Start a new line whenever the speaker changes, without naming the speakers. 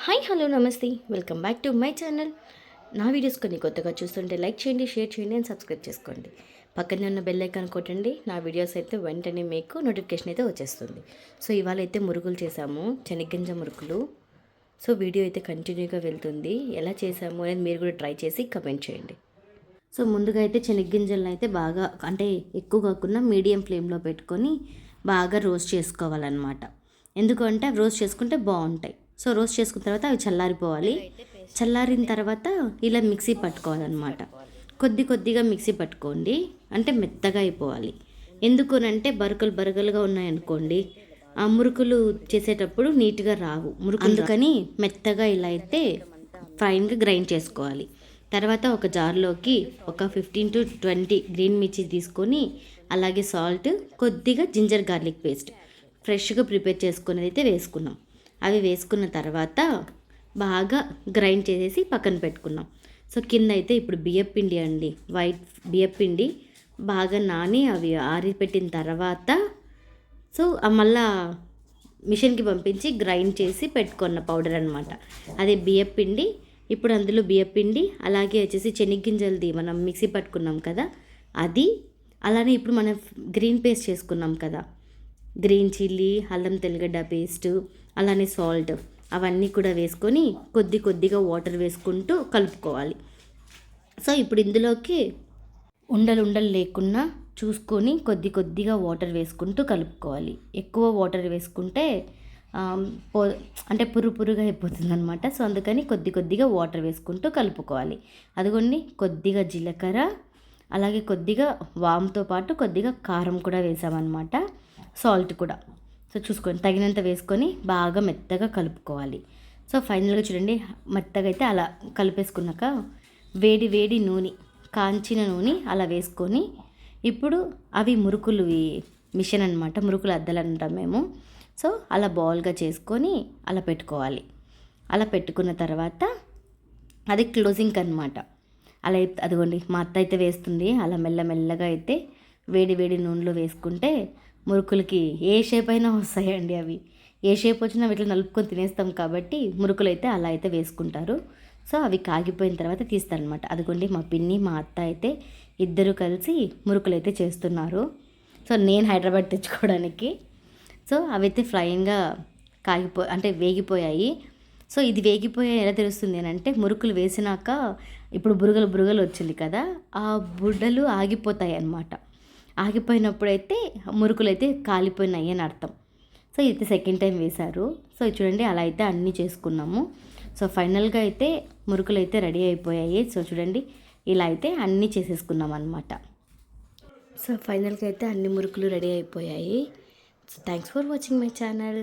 Hi hello నమస్తే welcome back to my channel. నా videos కొన్ని కొత్తగా చూస్తుంటే లైక్ చేయండి, షేర్ చేయండి అండ్ సబ్స్క్రైబ్ చేసుకోండి. పక్కనే ఉన్న బెల్ ఐకాన్ కొట్టండి. నా వీడియోస్ అయితే వెంటనే మీకు నోటిఫికేషన్ అయితే వచ్చేస్తుంది. సో ఇవాళ అయితే మురుగులు చేసాము, శనగ్గింజ మురుకులు. సో వీడియో అయితే కంటిన్యూగా వెళ్తుంది. ఎలా చేసాము అనేది మీరు కూడా ట్రై చేసి కమెంట్ చేయండి. సో ముందుగా అయితే శనగ్గింజలను అయితే బాగా అంటే ఎక్కువ కాకుండా మీడియం ఫ్లేమ్లో పెట్టుకొని బాగా రోస్ట్ చేసుకోవాలన్నమాట. ఎందుకంటే అవి రోస్ట్ చేసుకుంటే బాగుంటాయి. సో రోస్ట్ చేసుకున్న తర్వాత అవి చల్లారిపోవాలి. చల్లారిన తర్వాత ఇలా మిక్సీ పట్టుకోవాలన్నమాట. కొద్దిగా మిక్సీ పట్టుకోండి, అంటే మెత్తగా అయిపోవాలి. ఎందుకునంటే బరకలుగా ఉన్నాయనుకోండి, ఆ మురుకులు చేసేటప్పుడు నీట్గా రావు మురుకులు, అందుకని మెత్తగా ఇలా అయితే ఫైన్గా గ్రైండ్ చేసుకోవాలి. తర్వాత ఒక జార్లోకి ఒక 15 to 20 గ్రీన్ మిర్చి తీసుకొని, అలాగే సాల్ట్, కొద్దిగా జింజర్ గార్లిక్ పేస్ట్ ఫ్రెష్గా ప్రిపేర్ చేసుకునేది అయితే వేసుకున్నాం. అవి వేసుకున్న తర్వాత బాగా గ్రైండ్ చేసేసి పక్కన పెట్టుకున్నాం. సో కింద అయితే ఇప్పుడు బియ్యపిండి అండి, వైట్ బియ్యపిండి బాగా నాని అవి ఆరిపెట్టిన తర్వాత సో మళ్ళా మిషన్కి పంపించి గ్రైండ్ చేసి పెట్టుకున్న పౌడర్ అనమాట. అదే బియ్యపిండి. ఇప్పుడు అందులో బియ్యపిండి, అలాగే వచ్చేసి శనగ్గింజలది మనం మిక్సీ పట్టుకున్నాం కదా అది, అలానే ఇప్పుడు మనం గ్రీన్ పేస్ట్ చేసుకున్నాం కదా, గ్రీన్ చిల్లీ, అల్లం తెల్లగడ్డ పేస్టు, అలానే సాల్ట్, అవన్నీ కూడా వేసుకొని కొద్దిగా వాటర్ వేసుకుంటూ కలుపుకోవాలి. సో ఇప్పుడు ఇందులోకి ఉండలు లేకుండా చూసుకొని కొద్దిగా వాటర్ వేసుకుంటూ కలుపుకోవాలి. ఎక్కువ వాటర్ వేసుకుంటే అంటే పురుగా అయిపోతుంది అనమాట. సో అందుకని కొద్దిగా వాటర్ వేసుకుంటూ కలుపుకోవాలి. అదిగోండి, కొద్దిగా జీలకర్ర, అలాగే కొద్దిగా వామ్తో పాటు కొద్దిగా కారం కూడా వేసామన్నమాట, సాల్ట్ కూడా. సో చూసుకొని తగినంత వేసుకొని బాగా మెత్తగా కలుపుకోవాలి. సో ఫైనల్గా చూడండి, మెత్తగా అయితే అలా కలిపేసుకున్నాక వేడి నూనె, కాంచిన నూనె అలా వేసుకొని, ఇప్పుడు అవి మురుకులు మిషన్ అనమాట, మురుకులు అద్దలు అంటాం మేము. సో అలా బాల్గా చేసుకొని అలా పెట్టుకోవాలి. అలా పెట్టుకున్న తర్వాత అది క్లోజింగ్ అనమాట. అలా అదిగోండి మా అత్త అయితే వేస్తుంది. అలా మెల్లగా అయితే వేడి నూనెలో వేసుకుంటే మురుకులకి ఏ షేప్ అయినా వస్తాయండి. అవి ఏ షేప్ వచ్చినా ఇట్లా నలుపుకొని తినేస్తాం కాబట్టి మురుకులు అయితే అలా అయితే వేసుకుంటారు. సో అవి కాగిపోయిన తర్వాత తీస్తారనమాట. అదిగోండి మా పిన్ని మా అత్త అయితే ఇద్దరు కలిసి మురుకులు అయితే చేస్తున్నారు. సో నేను హైదరాబాద్ తెచ్చుకోవడానికి. సో అవైతే ఫ్రైన్గా అంటే వేగిపోయాయి. సో ఇది వేగిపోయా ఎలా తెలుస్తుంది అని అంటే, మురుకులు వేసినాక ఇప్పుడు బురగలు వచ్చింది కదా, ఆ బుడ్డలు ఆగిపోతాయి అన్నమాట. ఆగిపోయినప్పుడైతే మురుకులు అయితే కాలిపోయినాయి అని అర్థం. సో ఇది సెకండ్ టైం వేశారు. సో చూడండి, అలా అయితే అన్నీ చేసుకున్నాము. సో ఫైనల్గా అయితే మురుకులు అయితే రెడీ అయిపోయాయి. సో చూడండి, ఇలా అయితే అన్నీ చేసేసుకున్నాం అనమాట. సో ఫైనల్గా అయితే అన్ని మురుకులు రెడీ అయిపోయాయి. So thanks for watching my channel.